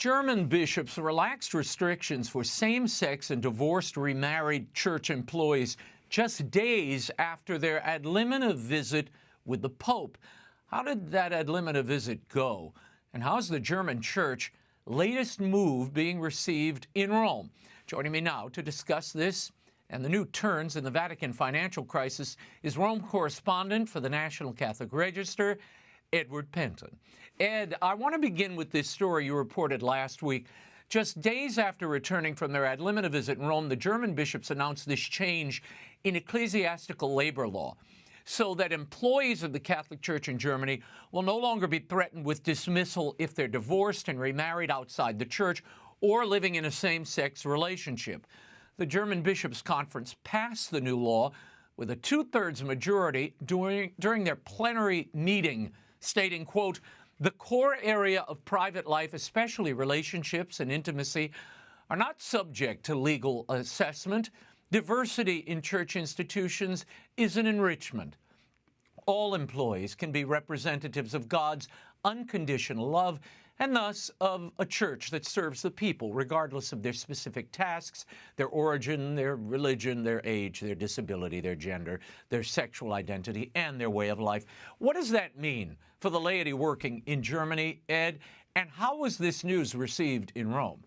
German bishops relaxed restrictions for same-sex and divorced remarried church employees just days after their ad limina visit with the Pope. How did that ad limina visit go? And how's the German church latest move being received in Rome? Joining me now to discuss this and the new turns in the Vatican financial crisis is Rome correspondent for the National Catholic Register, Edward Pentin. Ed, I want to begin with this story you reported last week. Just days after returning from their ad limina visit in Rome, the German bishops announced this change in ecclesiastical labor law so that employees of the Catholic Church in Germany will no longer be threatened with dismissal if they're divorced and remarried outside the church or living in a same-sex relationship. The German Bishops' Conference passed the new law with a two-thirds majority during their plenary meeting, stating, quote, "The core area of private life, especially relationships and intimacy, are not subject to legal assessment. Diversity in church institutions is an enrichment. All employees can be representatives of God's unconditional love and thus of a church that serves the people, regardless of their specific tasks, their origin, their religion, their age, their disability, their gender, their sexual identity, and their way of life." What does that mean for the laity working in Germany, Ed? And how was this news received in Rome?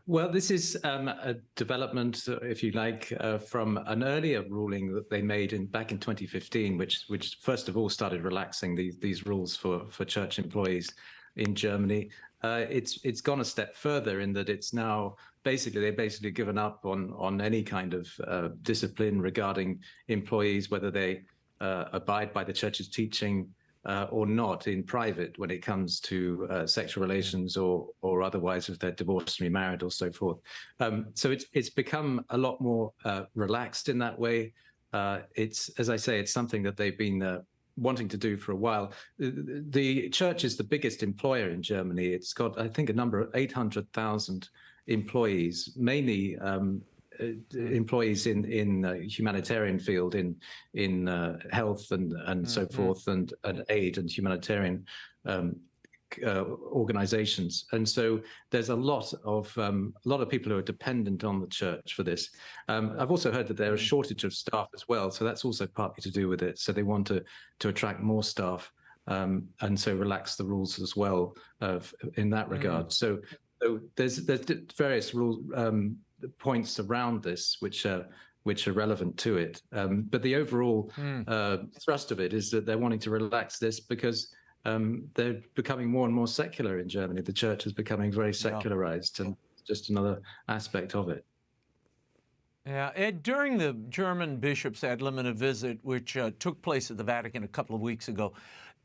Well, this is a development, if you like, from an earlier ruling that they made back in 2015, which first of all started relaxing these rules for church employees in Germany. It's gone a step further in that it's now they've given up on any kind of discipline regarding employees, whether they abide by the church's teaching or not in private when it comes to sexual relations or otherwise if they're divorced and remarried or so forth. So it's become a lot more relaxed in that way. It's, as I say, it's something that they've been wanting to do for a while. The church is the biggest employer in Germany. It's got, I think, a number of 800,000 employees, mainly employees in humanitarian field, in health and so forth, and aid and humanitarian organizations. And so there's a lot of people who are dependent on the church for this. I've also heard that there is a shortage of staff as well, so that's also partly to do with it. So they want to attract more staff, and so relax the rules as well in that regard. So there's various rules. Points around this which are relevant to it, but the overall thrust of it is that they're wanting to relax this because they're becoming more and more secular in Germany. The church is becoming very secularized, and just another aspect of it. Yeah, Ed, during the German bishops' ad limina visit, which took place at the Vatican a couple of weeks ago,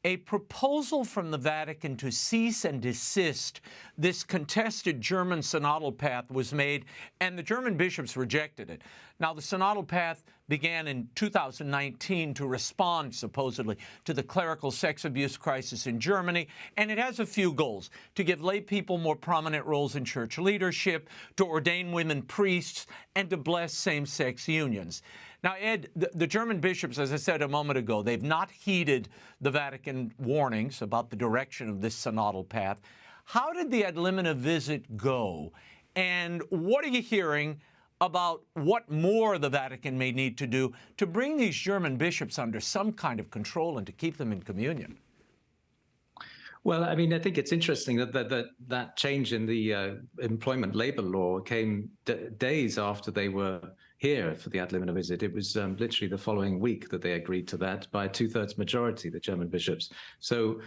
a proposal from the Vatican to cease and desist this contested German Synodal Path was made, and the German bishops rejected it. Now, the Synodal Path began in 2019 to respond, supposedly, to the clerical sex abuse crisis in Germany, and it has a few goals: to give lay people more prominent roles in church leadership, to ordain women priests, and to bless same-sex unions. Now, Ed, the German bishops, as I said a moment ago, they've not heeded the Vatican warnings about the direction of this synodal path. How did the ad limina visit go? And what are you hearing about what more the Vatican may need to do to bring these German bishops under some kind of control and to keep them in communion? Well, I mean, I think it's interesting that change in the employment labor law came days after they were here for the ad limina visit. It was literally the following week that they agreed to that by a two-thirds majority, the German bishops. So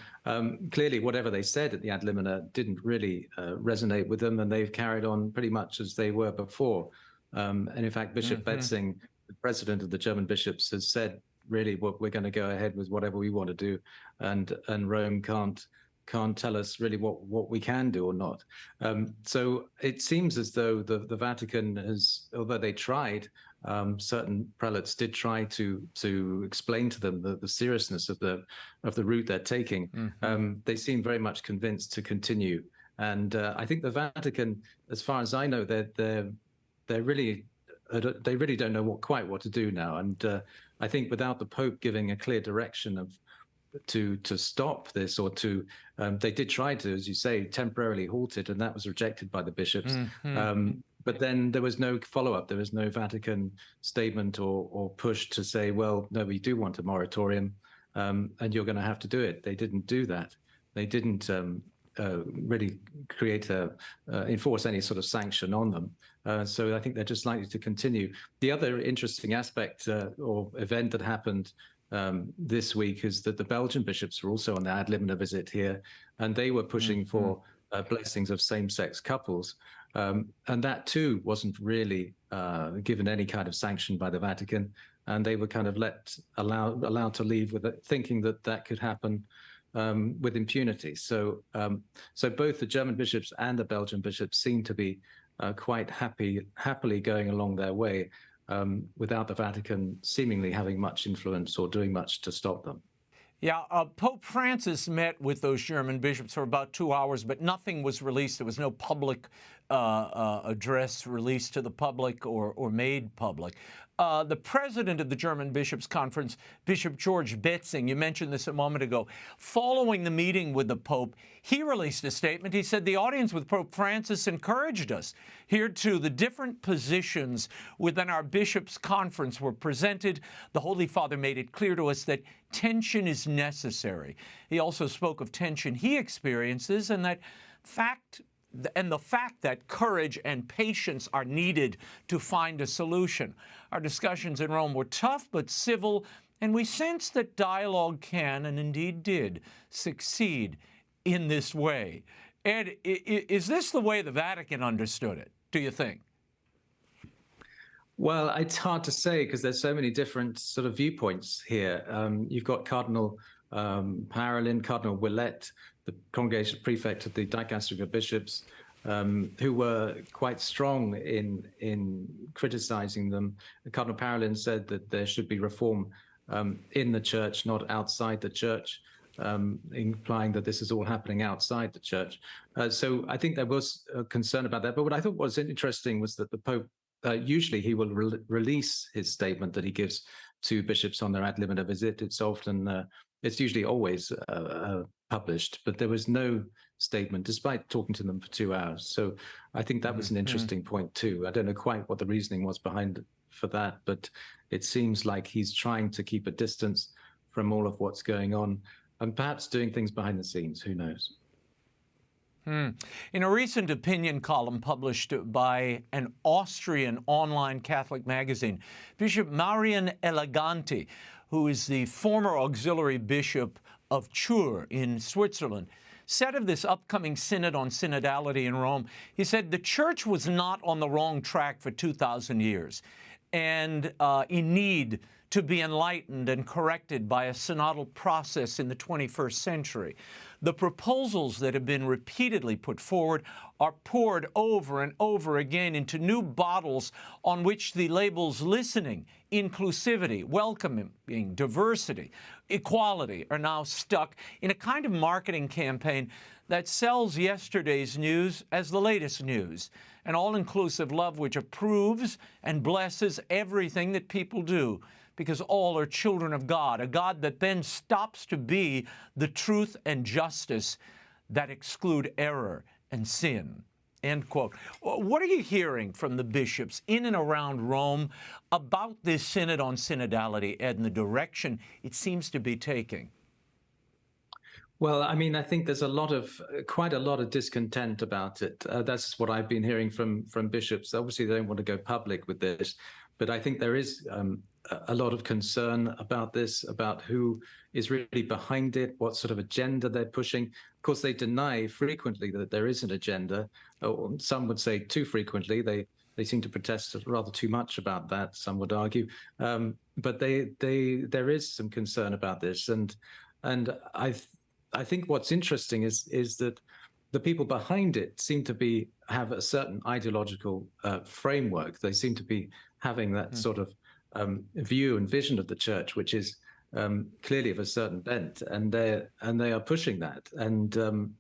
clearly, whatever they said at the ad limina didn't really resonate with them, and they've carried on pretty much as they were before. And in fact, Bishop Becciu, the president of the German bishops, has said, really, we're going to go ahead with whatever we want to do, and Rome can't tell us really what we can do or not. So it seems as though the Vatican has, although they tried, certain prelates did try to explain to them the seriousness of the route they're taking. They seem very much convinced to continue. And I think the Vatican, as far as I know, they really don't know quite what to do now. And I think without the Pope giving a clear direction of to stop this, or to they did try to, as you say, temporarily halt it, and that was rejected by the bishops. But then there was no follow-up. There was no Vatican statement or push to say, well, no, we do want a moratorium, and you're going to have to do it. They didn't do that. They didn't really enforce any sort of sanction on them. So I think they're just likely to continue. The other interesting aspect or event that happened this week is that the Belgian bishops were also on their ad limina visit here, and they were pushing for blessings of same-sex couples. And that too wasn't really given any kind of sanction by the Vatican, and they were kind of allowed to leave with it, thinking that that could happen with impunity. So both the German bishops and the Belgian bishops seem to be quite happily going along their way without the Vatican seemingly having much influence or doing much to stop them. Yeah, Pope Francis met with those German bishops for about 2 hours, but nothing was released. There was no public address released to the public or made public. The president of the German Bishops' Conference, Bishop George Becciu, you mentioned this a moment ago, following the meeting with the Pope, he released a statement. He said, the audience with Pope Francis encouraged us. Here, too, the different positions within our Bishops' Conference were presented. The Holy Father made it clear to us that tension is necessary. He also spoke of tension he experiences and the fact that courage and patience are needed to find a solution. Our discussions in Rome were tough but civil, and we sense that dialogue can, and indeed did, succeed in this way. Ed, is this the way the Vatican understood it, do you think? Well, it's hard to say because there's so many different sort of viewpoints here. You've got Cardinal Parolin, Cardinal Ouellet, the Congregation Prefect of the Dicastery of Bishops, who were quite strong in criticizing them. Cardinal Parolin said that there should be reform in the church, not outside the church, implying that this is all happening outside the church. So I think there was a concern about that. But what I thought was interesting was that the Pope, usually he will release his statement that he gives to bishops on their ad limina visit. It's usually always published, but there was no statement despite talking to them for 2 hours. So I think that was an interesting point too. I don't know quite what the reasoning was behind for that, but it seems like he's trying to keep a distance from all of what's going on and perhaps doing things behind the scenes. Who knows? In a recent opinion column published by an Austrian online Catholic magazine, Bishop Marian Eleganti, who is the former auxiliary bishop of Chur in Switzerland, said of this upcoming synod on synodality in Rome, he said the church was not on the wrong track for 2,000 years and in need to be enlightened and corrected by a synodal process in the 21st century. The proposals that have been repeatedly put forward are poured over and over again into new bottles on which the labels listening, inclusivity, welcoming, diversity, equality are now stuck in a kind of marketing campaign that sells yesterday's news as the latest news, an all-inclusive love which approves and blesses everything that people do, because all are children of God, a God that then stops to be the truth and justice that exclude error and sin. End quote. What are you hearing from the bishops in and around Rome about this synod on synodality, Ed, and the direction it seems to be taking? Well, I mean, I think there's quite a lot of discontent about it. That's what I've been hearing from bishops. Obviously, they don't want to go public with this, but I think there is a lot of concern about this, about who is really behind it, what sort of agenda they're pushing. Of course, they deny frequently that there is an agenda. Or some would say too frequently. They seem to protest rather too much about that, some would argue. But there is some concern about this. And I think what's interesting is that the people behind it seem to have a certain ideological framework. They seem to be having that sort of view and vision of the church, which is clearly of a certain bent, and they are pushing that. And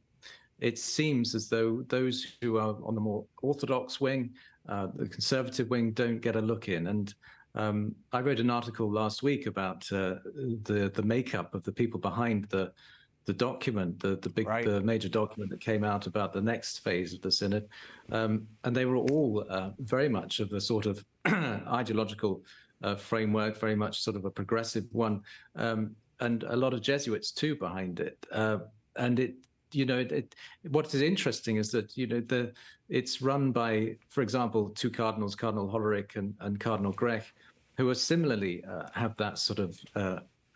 it seems as though those who are on the more orthodox wing, the conservative wing, don't get a look in. I wrote an article last week about the makeup of the people behind the document, the major document that came out about the next phase of the synod, and they were all very much of the sort of ideological framework, very much sort of a progressive one, and a lot of Jesuits too behind it. And what is interesting is that it's run by, for example, two cardinals, Cardinal Hollerich and Cardinal Grech, who are similarly have that sort of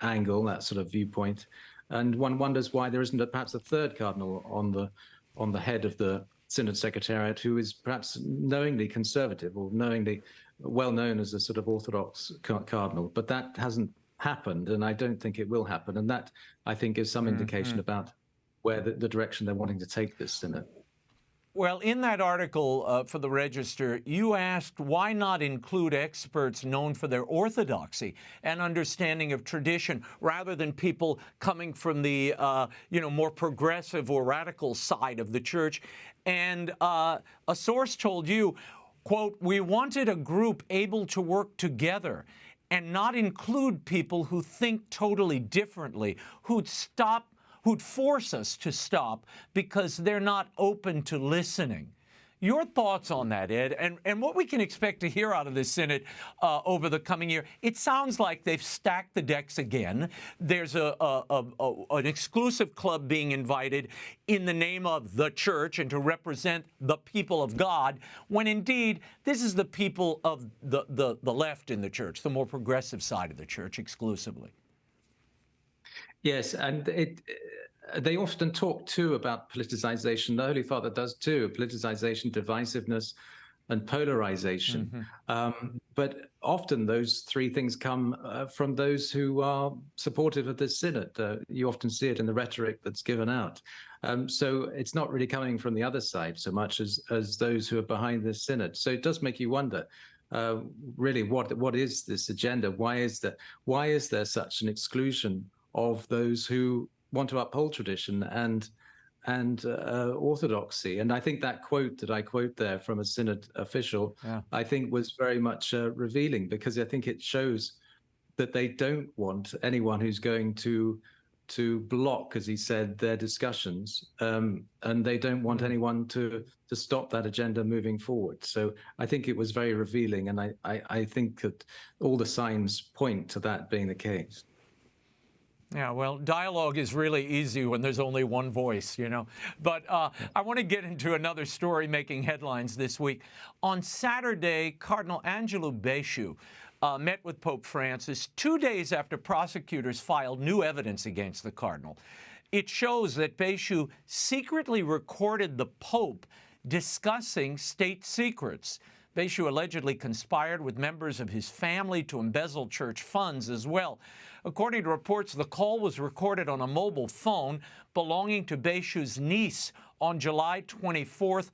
angle, that sort of viewpoint. And one wonders why there isn't perhaps a third cardinal on the head of the Synod Secretariat who is perhaps knowingly conservative or knowingly well known as a sort of orthodox cardinal. But that hasn't happened, and I don't think it will happen. And that, I think, is some indication about where the direction they're wanting to take this synod. Well, in that article for the Register, you asked why not include experts known for their orthodoxy and understanding of tradition rather than people coming from the more progressive or radical side of the church. And a source told you, quote, "We wanted a group able to work together and not include people who think totally differently, who'd force us to stop because they're not open to listening." Your thoughts on that, Ed, and what we can expect to hear out of this synod over the coming year? It sounds like they've stacked the decks again. There's an exclusive club being invited in the name of the church and to represent the people of God, when indeed this is the people of the left in the church, the more progressive side of the church exclusively. Yes, and they often talk too about politicization. The Holy Father does too, politicization, divisiveness, and polarization. But often those three things come from those who are supportive of this synod. You often see it in the rhetoric that's given out. So it's not really coming from the other side so much as those who are behind this synod. So it does make you wonder, really, what is this agenda? Why is there such an exclusion of those who want to uphold tradition and orthodoxy? And I think that quote that I quote there from a synod official, I think was very much revealing, because I think it shows that they don't want anyone who's going to block, as he said, their discussions, and they don't want anyone to stop that agenda moving forward. So I think it was very revealing, and I think that all the signs point to that being the case. Yeah, well, dialogue is really easy when there's only one voice, But I want to get into another story making headlines this week. On Saturday, Cardinal Becciu met with Pope Francis 2 days after prosecutors filed new evidence against the cardinal. It shows that Becciu secretly recorded the Pope discussing state secrets. Becciu allegedly conspired with members of his family to embezzle church funds as well. According to reports, the call was recorded on a mobile phone belonging to Becciu's niece on July 24th,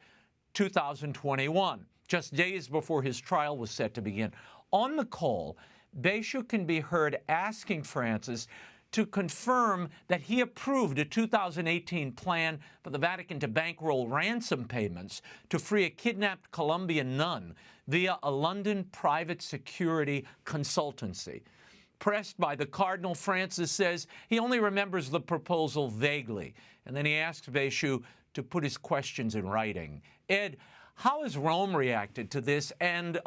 2021, just days before his trial was set to begin. On the call, Becciu can be heard asking Francis to confirm that he approved a 2018 plan for the Vatican to bankroll ransom payments to free a kidnapped Colombian nun via a London private security consultancy. Pressed by the Cardinal, Francis says he only remembers the proposal vaguely, and then he asks Becciu to put his questions in writing. Ed, how has Rome reacted to this? And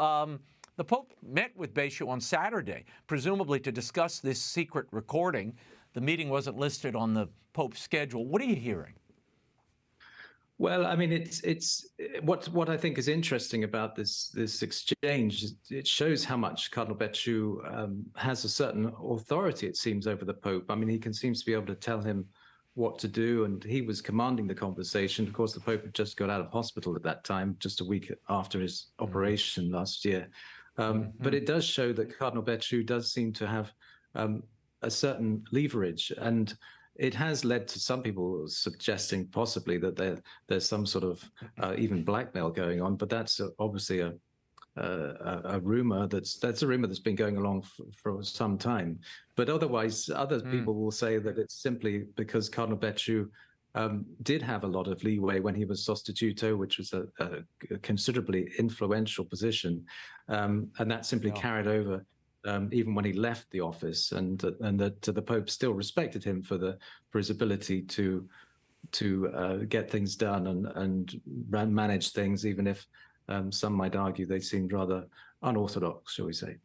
the Pope met with Becciu on Saturday, presumably to discuss this secret recording. The meeting wasn't listed on the Pope's schedule. What are you hearing? Well, I mean, it's what I think is interesting about this exchange. It shows how much Cardinal Becciu has a certain authority, it seems, over the Pope. I mean, he seems to be able to tell him what to do, and he was commanding the conversation. Of course, the Pope had just got out of hospital at that time, just a week after his operation last year. But it does show that Cardinal Becciu does seem to have a certain leverage, and it has led to some people suggesting possibly that there's some sort of even blackmail going on. But that's obviously a rumor that's a rumor that's been going along for some time. But otherwise, other people will say that it's simply because Cardinal Becciu did have a lot of leeway when he was sostituto, which was a considerably influential position, and that simply carried over even when he left the office, and that the Pope still respected him for his ability to get things done and manage things, even if some might argue they seemed rather unorthodox, shall we say.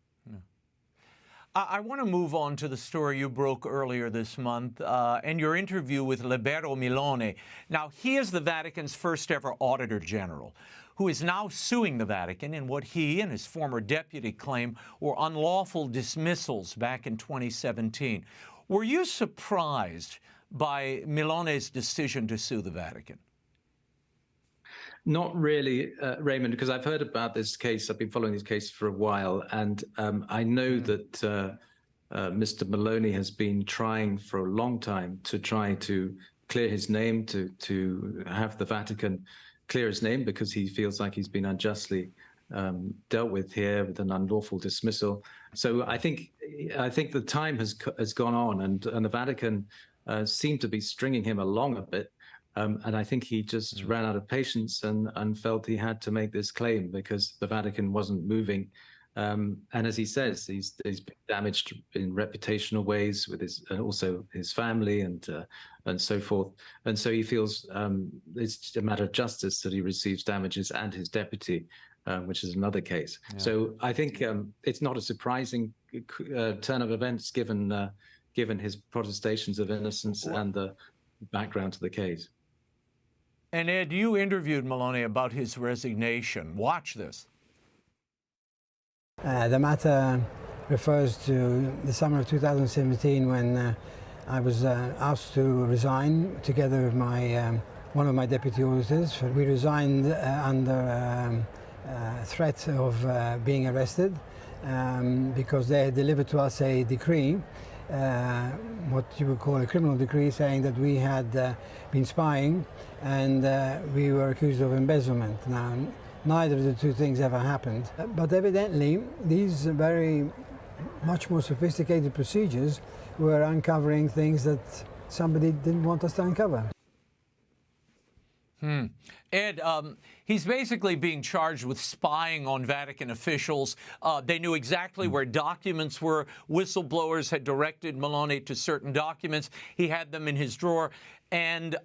I want to move on to the story you broke earlier this month and your interview with Libero Milone. Now, he is the Vatican's first ever Auditor General, who is now suing the Vatican in what he and his former deputy claim were unlawful dismissals back in 2017. Were you surprised by Milone's decision to sue the Vatican? Not really, Raymond, because I've heard about this case. I've been following this case for a while, and I know that Mr. Milone has been trying for a long time to try to clear his name, to have the Vatican clear his name, because he feels like he's been unjustly dealt with here with an unlawful dismissal. So I think the time has gone on, and the Vatican seemed to be stringing him along a bit. And I think he just ran out of patience and felt he had to make this claim because the Vatican wasn't moving. And as he says, he's been damaged in reputational ways with also his family and so forth. And so he feels it's a matter of justice that he receives damages, and his deputy, which is another case. Yeah. So I think it's not a surprising turn of events given his protestations of innocence and the background to the case. And Ed, you interviewed Milone about his resignation. Watch this. The matter refers to the summer of 2017 when I was asked to resign together with one of my deputy auditors. We resigned under threat of being arrested because they had delivered to us a decree, what you would call a criminal decree, saying that we had been spying and we were accused of embezzlement. Now, neither of the two things ever happened, but evidently these very much more sophisticated procedures were uncovering things that somebody didn't want us to uncover. Ed, he's basically being charged with spying on Vatican officials. They knew exactly where documents were. Whistleblowers had directed Milone to certain documents. He had them in his drawer. And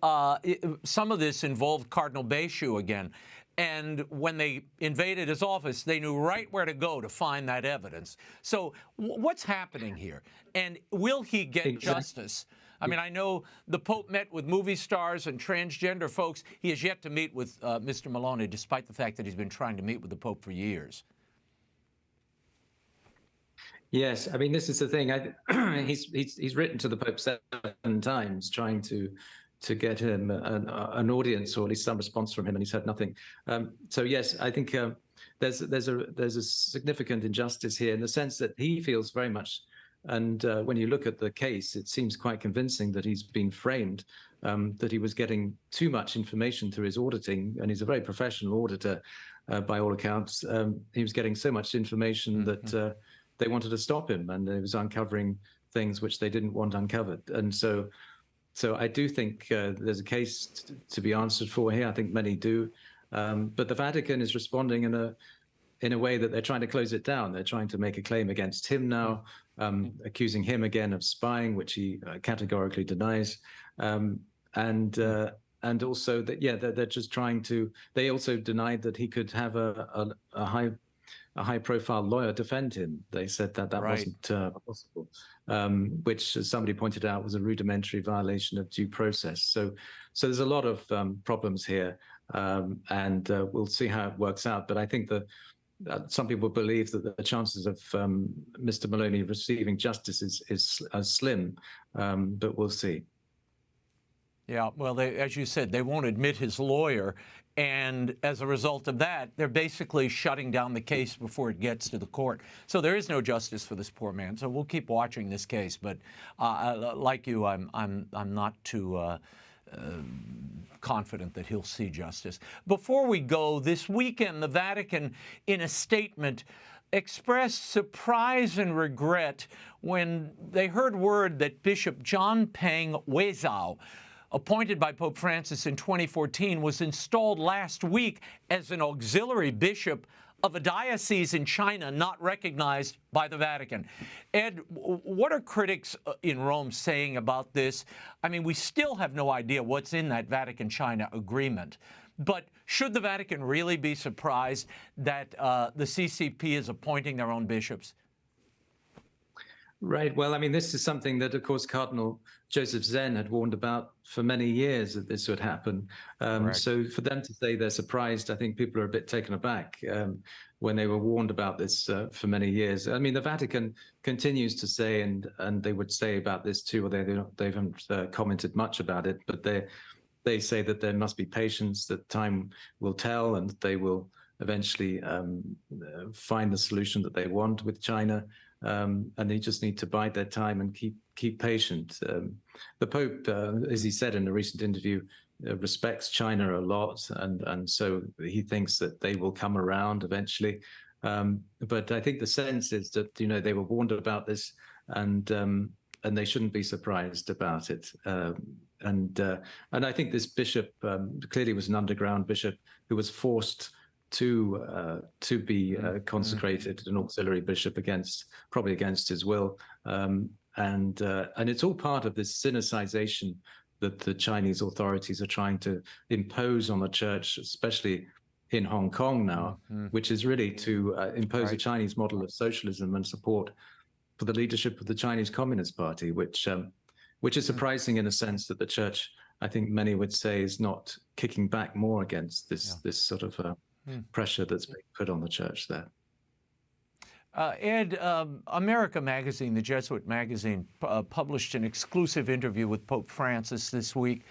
some of this involved Cardinal Becciu again. And when they invaded his office, they knew right where to go to find that evidence. So what's happening here? And will he get justice? I mean, I know the Pope met with movie stars and transgender folks. He has yet to meet with Mr. Milone, despite the fact that he's been trying to meet with the Pope for years. Yes, I mean, this is the thing. He's written to the Pope 7 times trying to get him an audience, or at least some response from him, and he's had nothing. So yes, I think there's a significant injustice here in the sense that he feels very much. And when you look at the case, it seems quite convincing that he's been framed, that he was getting too much information through his auditing, and he's a very professional auditor by all accounts. He was getting so much information that they wanted to stop him, and he was uncovering things which they didn't want uncovered. And so I do think there's a case to be answered for here. I think many do. But the Vatican is responding in a way that they're trying to close it down. They're trying to make a claim against him now, accusing him again of spying, which he categorically denies. And also that, they're just trying to, they also denied that he could have a high-profile lawyer defend him. They said that wasn't possible, which, as somebody pointed out, was a rudimentary violation of due process. So there's a lot of problems here, and we'll see how it works out. But I think that some people believe that the chances of Mr. Milone receiving justice is slim, but we'll see. Yeah, well, as you said, they won't admit his lawyer, and as a result of that, they're basically shutting down the case before it gets to the court. So there is no justice for this poor man. So we'll keep watching this case, but like you, I'm not too confident that he'll see justice. Before we go, this weekend, the Vatican, in a statement, expressed surprise and regret when they heard word that Bishop John Peng Weizhou, appointed by Pope Francis in 2014, was installed last week as an auxiliary bishop of a diocese in China not recognized by the Vatican. Ed, what are critics in Rome saying about this? I mean, we still have no idea what's in that Vatican-China agreement. But should the Vatican really be surprised that the CCP is appointing their own bishops? Right. Well, I mean, this is something that, of course, Cardinal Joseph Zen had warned about for many years that this would happen. So for them to say they're surprised, I think people are a bit taken aback when they were warned about this for many years. I mean, the Vatican continues to say, and they would say about this too, although they haven't commented much about it, but they say that there must be patience, that time will tell, and they will eventually find the solution that they want with China. And they just need to bide their time and keep patient. The Pope, as he said in a recent interview, respects China a lot, and so he thinks that they will come around eventually. But I think the sense is that they were warned about this, and they shouldn't be surprised about it. And I think this bishop clearly was an underground bishop who was forced to be consecrated an auxiliary bishop probably against his will, and it's all part of this Sinicization that the Chinese authorities are trying to impose on the church, especially in Hong Kong now, which is really to impose a Chinese model of socialism and support for the leadership of the Chinese Communist Party, which is surprising in a sense that the church, I think many would say, is not kicking back more against this sort of pressure that's being put on the church there. Ed, America Magazine, the Jesuit magazine, published an exclusive interview with Pope Francis this week.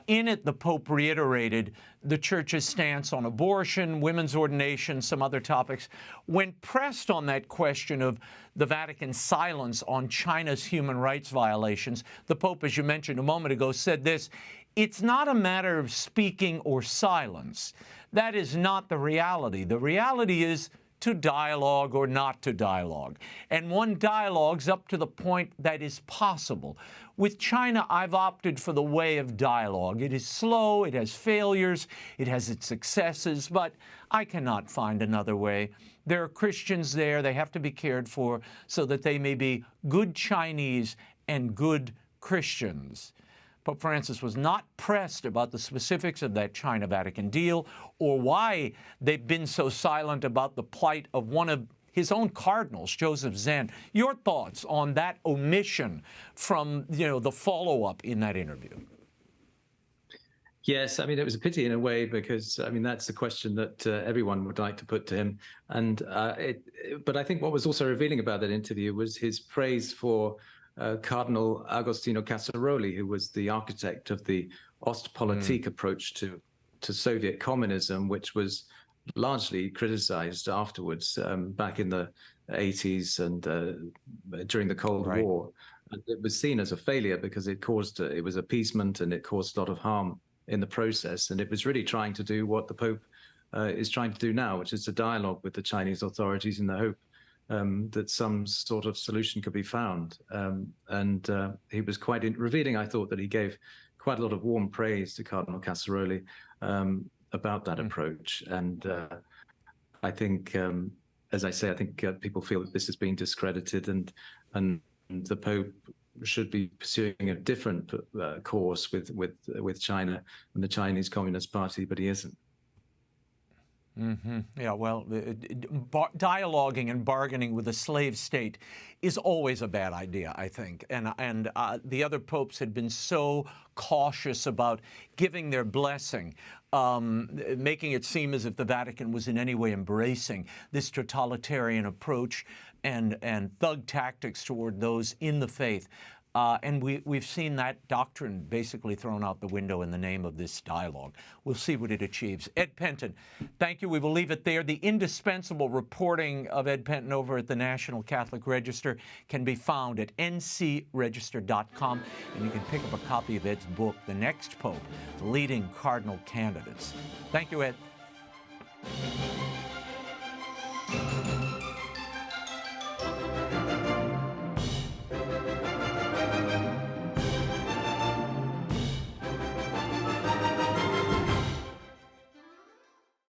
In it, the Pope reiterated the Church's stance on abortion, women's ordination, some other topics. When pressed on that question of the Vatican's silence on China's human rights violations, the Pope, as you mentioned a moment ago, said this: "It's not a matter of speaking or silence. That is not the reality. The reality is to dialogue or not to dialogue. And one dialogues up to the point that is possible. With China, I've opted for the way of dialogue. It is slow, it has failures, it has its successes, but I cannot find another way. There are Christians there, they have to be cared for so that they may be good Chinese and good Christians." Pope Francis was not pressed about the specifics of that China-Vatican deal or why they've been so silent about the plight of one of his own cardinals, Joseph Zen. Your thoughts on that omission from the follow-up in that interview? Yes, I mean, it was a pity in a way because, I mean, that's the question that everyone would like to put to him. And but I think what was also revealing about that interview was his praise for Cardinal Agostino Casaroli, who was the architect of the Ostpolitik approach to Soviet communism, which was largely criticized afterwards back in the 80s and during the Cold War. And it was seen as a failure because it was appeasement and it caused a lot of harm in the process. And it was really trying to do what the Pope is trying to do now, which is to dialogue with the Chinese authorities in the hope that some sort of solution could be found. And he was quite revealing, I thought, that he gave quite a lot of warm praise to Cardinal Casaroli about that approach. And I think, as I say, I think people feel that this has been discredited and the Pope should be pursuing a different course with China and the Chinese Communist Party, but he isn't. Yeah, well, dialoguing and bargaining with a slave state is always a bad idea, I think. And the other popes had been so cautious about giving their blessing, making it seem as if the Vatican was in any way embracing this totalitarian approach and thug tactics toward those in the faith. And we've seen that doctrine basically thrown out the window in the name of this dialogue. We'll see what it achieves. Ed Pentin, thank you. We will leave it there. The indispensable reporting of Ed Pentin over at the National Catholic Register can be found at ncregister.com, and you can pick up a copy of Ed's book, The Next Pope, Leading Cardinal Candidates. Thank you, Ed.